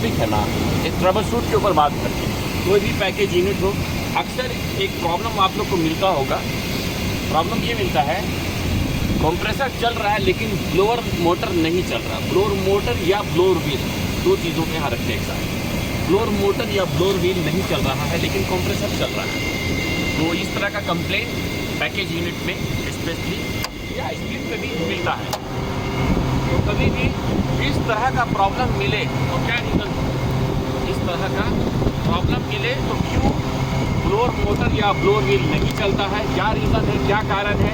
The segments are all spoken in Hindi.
टॉपिक है ना, एक ट्रबल शूट के ऊपर बात करते हैं। कोई भी पैकेज यूनिट हो, अक्सर एक प्रॉब्लम आप लोग को मिलता होगा। प्रॉब्लम ये मिलता है, कंप्रेसर चल रहा है लेकिन ब्लोअर मोटर नहीं चल रहा। ब्लोअर मोटर या ब्लोअर व्हील, दो चीज़ों के यहाँ रखते हैं एक साथ। ब्लोअर मोटर या ब्लोअर व्हील नहीं चल रहा है लेकिन कंप्रेसर चल रहा है। तो इस तरह का कंप्लेंट पैकेज यूनिट में स्पेशली या स्प्लिट में भी मिलता है। तो कभी भी इस तरह का प्रॉब्लम मिले तो क्या रीज़न, इस तरह का प्रॉब्लम मिले तो क्यों ब्लोअर मोटर या ब्लोअर व्हील नहीं चलता है, क्या रीज़न है, क्या कारण है,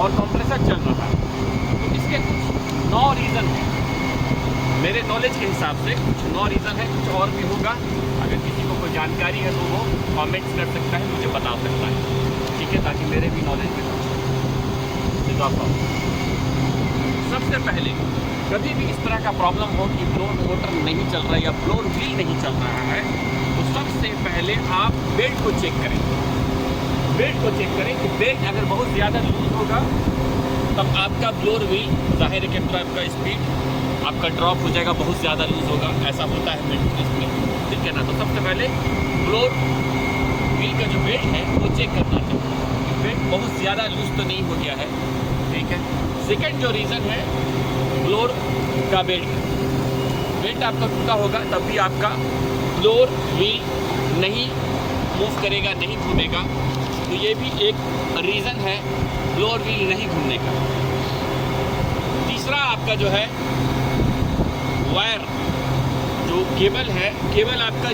और कंप्रेसर चल रहा है। तो इसके कुछ 9 रीज़न हैं मेरे नॉलेज के हिसाब से। कुछ 9 रीज़न है, कुछ और भी होगा। अगर किसी को कोई जानकारी है तो वो कमेंट्स कर सकता है, मुझे बता सकता है, ठीक है, ताकि मेरे भी नॉलेज में कुछ इजाफा हो। सबसे पहले कभी भी इस तरह का प्रॉब्लम हो कि ब्लोअर मोटर नहीं चल रहा है या ब्लोअर व्हील नहीं चल रहा है, तो सबसे पहले आप बेल्ट को चेक करें। बेल्ट को चेक करें कि बेल्ट अगर बहुत ज़्यादा लूज होगा तब आपका ब्लोअर व्हील, जाहिर है कि आपका स्पीड आपका ड्रॉप हो जाएगा, बहुत ज़्यादा लूज होगा, ऐसा होता है बेल्ट में, ठीक है ना। तो सबसे पहले ब्लोअर व्हील का जो बेल्ट है वो चेक करना चाहिए। बेल्ट बहुत ज़्यादा लूज तो नहीं हो गया है, ठीक है। सेकेंड जो रीज़न है ब्लोअर का बेल्ट आपका टूटा होगा तब भी आपका ब्लोअर व्हील नहीं मूव करेगा, नहीं घूमेगा। तो ये भी एक रीज़न है ब्लोअर व्हील नहीं घूमने का। तीसरा आपका जो है वायर, जो केबल है, केबल आपका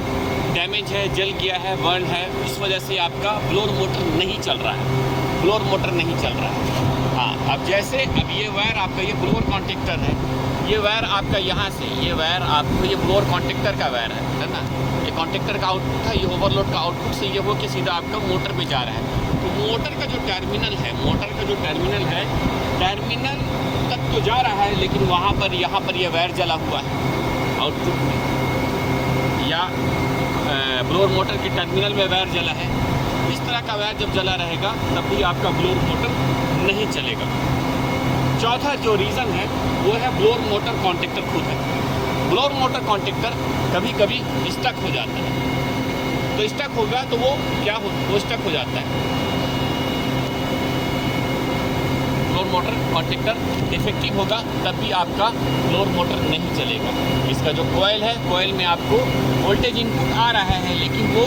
डैमेज है, जल गया है, बर्न है, इस वजह से आपका ब्लोअर मोटर नहीं चल रहा है, ब्लोअर मोटर नहीं चल रहा है। हाँ, अब जैसे अब ये वायर आपका, ये ब्लोअर कॉन्टेक्टर है, ये वायर आपका यहाँ से, ये वायर आपको, ये ब्लोअर कॉन्टेक्टर का वायर है ना। ये कॉन्टेक्टर का आउटपुट है, ये ओवरलोड का आउटपुट से ये हो के सीधा आपका मोटर पे जा रहा है। तो मोटर का जो टर्मिनल है, मोटर का जो टर्मिनल है, टर्मिनल तक तो जा रहा है लेकिन वहाँ पर, यहाँ पर ये वायर जला हुआ है आउटपुट में, या ब्लोअर मोटर के टर्मिनल में वायर जला है। इस तरह का वायर जब जला रहेगा तब भी आपका ब्लोअर मोटर नहीं चलेगा। चौथा जो रीज़न है वो है ब्लोअर मोटर कॉन्टेक्टर खुद है। ब्लोअर मोटर कॉन्टेक्टर कभी कभी स्टक हो जाता है। तो स्टक होगा तो वो क्या हो, वो स्टक हो जाता है। ब्लोअर मोटर कॉन्टेक्टर इफेक्टिव होगा तब भी आपका ब्लोअर मोटर नहीं चलेगा। इसका जो कॉइल है, कॉइल में आपको वोल्टेज इनपुट आ रहा है लेकिन वो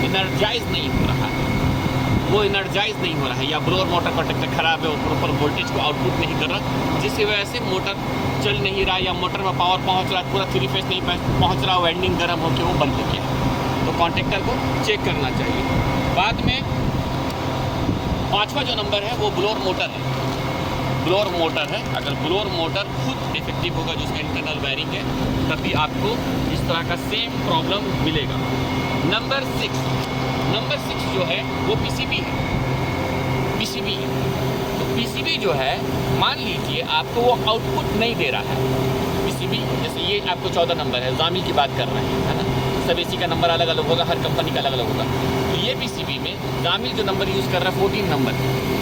एनर्जाइज नहीं हो रहा है, वो एनर्जाइज नहीं हो रहा है, या ब्लोअर मोटर कॉन्टेक्टर ख़राब है, ऊपर वोल्टेज को आउटपुट नहीं कर रहा, जिसकी वजह से मोटर चल नहीं रहा, या मोटर में पावर पहुंच रहा है, पूरा 3 फेज नहीं पहुंच रहा, वाइंडिंग गर्म होकर वो बंद हो गया। तो कॉन्टेक्टर को चेक करना चाहिए। बाद में 5वां जो नंबर है वो ब्लोअर मोटर है। ब्लोअर मोटर है, अगर ब्लोअर मोटर खुद इफेक्टिव होगा, जो उसका इंटरनल वायरिंग है, तब भी आपको इस तरह का सेम प्रॉब्लम मिलेगा। नंबर 6 जो है वो पीसीबी है। पीसीबी है तो पीसीबी जो है, मान लीजिए आपको वो आउटपुट नहीं दे रहा है। पीसीबी जैसे ये आपको 14 नंबर है, जामिल की बात कर रहे हैं, है ना। सब एसी का नंबर अलग अलग होगा, हर कंपनी का अलग अलग होगा। तो ये पीसीबी में जामिल जो नंबर यूज़ कर रहा है 14 नंबर,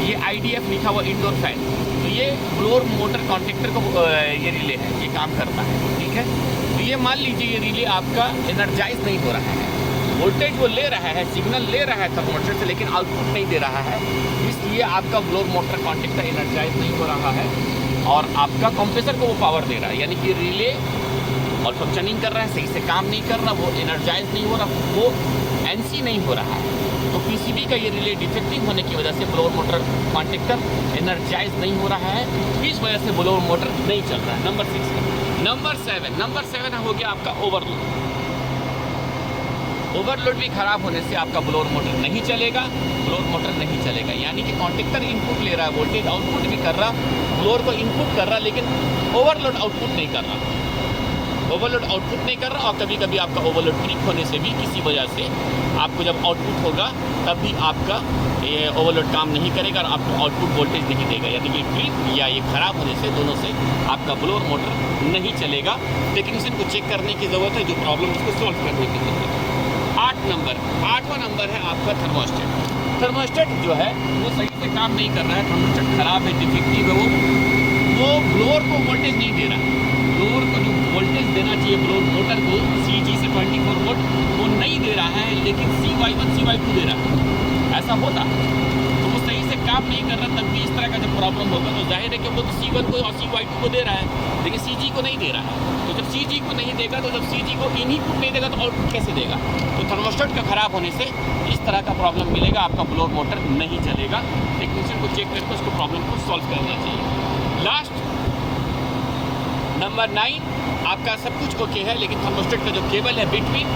ये आईडीएफ लिखा हुआ इंडोर फैन। तो ये ब्लोअर मोटर कॉन्टेक्टर को ये रिले है, ये काम करता है, ठीक है। तो ये मान लीजिए ये रिले आपका एनर्जाइज नहीं हो रहा है, वोल्टेज वो ले रहा है, सिग्नल ले रहा है थर्मोमीटर से, लेकिन आउटपुट नहीं दे रहा है, इसलिए आपका ब्लोअर मोटर कॉन्टेक्टर एनर्जाइज नहीं हो रहा है और आपका कंप्रेसर को वो पावर दे रहा है, यानी कि रिले और फंक्शनिंग कर रहा है, सही से काम नहीं कर रहा, वो एनर्जाइज नहीं हो रहा, वो एनसी नहीं हो रहा है। तो पीसीबी का ये रिले डिफेक्टिव होने की वजह से ब्लोअर मोटर कॉन्टेक्टर एनर्जाइज नहीं हो रहा है, इस वजह से ब्लोअर मोटर नहीं चल रहा है। नंबर 6। नंबर 7 हो गया आपका ओवरलोड। ओवरलोड भी खराब होने से आपका ब्लोअर मोटर नहीं चलेगा, ब्लोअर मोटर नहीं चलेगा, यानी कि कॉन्टेक्टर इनपुट ले रहा है, वोल्टेज आउटपुट भी कर रहा, ब्लोअर को इनपुट कर रहा, लेकिन ओवरलोड आउटपुट नहीं कर रहा, ओवरलोड आउटपुट नहीं कर रहा। और कभी कभी आपका ओवरलोड ट्रिप होने से भी, किसी वजह से आपको जब आउटपुट होगा तब भी आपका ये ओवरलोड काम नहीं करेगा और आपको आउटपुट वोल्टेज नहीं देगा, यानी कि ट्रिप या ये ख़राब होने से, दोनों से आपका ब्लोअर मोटर नहीं चलेगा। टेक्नीशियन को चेक करने की ज़रूरत है, जो प्रॉब्लम उसको सॉल्व करने की ज़रूरत है। 8वां नंबर है आपका थर्मोस्टेट। थर्मोस्टेट जो है वो सही से काम नहीं कर रहा है, थर्मोस्टेट ख़राब है, डिफेक्टिव है, वो ब्लोअर को वोल्टेज नहीं दे रहा है। ब्लोअर को जो वोल्टेज देना चाहिए ब्लोअर मोटर को, सीजी से लेकिन CY1 CY2 दे रहा है, ऐसा होता तो वो सही से काम नहीं कर रहा, तब भी इस तरह का जब प्रॉब्लम होगा तो जाहिर है कि वो तो C1 को और CY2 को दे रहा है लेकिन CG को नहीं दे रहा है। तो जब CG को नहीं देगा तो जब CG को इनपुट नहीं देगा तो आउटपुट कैसे देगा? तो थर्मोस्टेट का ख़राब होने से इस तरह का प्रॉब्लम मिलेगा, आपका ब्लोअर मोटर नहीं चलेगा। टेक्नीशियन को चेक करके उसको प्रॉब्लम को सॉल्व करना चाहिए। लास्ट नंबर 9, आपका सब कुछ ओके है लेकिन थर्मोस्टेट का जो केबल है बिटवीन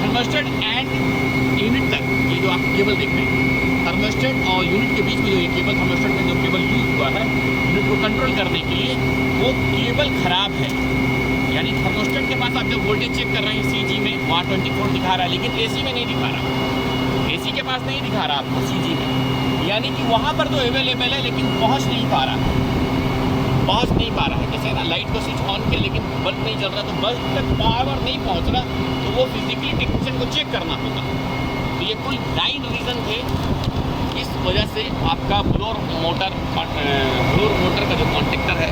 थर्मोस्टेट एंड यूनिट तक, ये जो आप केबल देख रहे हैं थर्मोस्टेट और यूनिट के बीच में जो ये केबल, थर्मोस्टेट में जो केबल यूज हुआ है यूनिट को कंट्रोल करने के लिए, वो केबल ख़राब है। यानी थर्मोस्टेट के पास आप जब वोल्टेज चेक कर रहे हैं CG में वहाँ 24 दिखा रहा है लेकिन AC में नहीं दिखा रहा, AC के पास नहीं दिखा रहा आपको CG में, यानी कि वहाँ पर तो अवेलेबल है लेकिन पहुँच नहीं पा रहा है, पहुँच नहीं पा रहा है। जैसे ना लाइट को स्विच ऑन किया लेकिन बल्ब नहीं जल रहा, तो बल्ब तक पावर नहीं पहुँच रहा, तो वो फिजिकली टेक्नीशियन को चेक करना होगा। तो ये कुल 9 रीज़न थे, इस वजह से आपका ब्लोअर मोटर का जो कॉन्टेक्टर है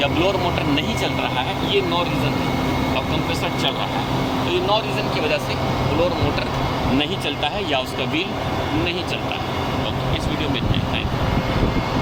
या ब्लोअर मोटर नहीं चल रहा है, ये 9 रीज़न है और कंप्रेसर चल रहा है। तो ये 9 रीज़न की वजह से ब्लोअर मोटर नहीं चलता है या उसका व्हील नहीं चलता है। तो इस वीडियो में इतना ही। Thank you.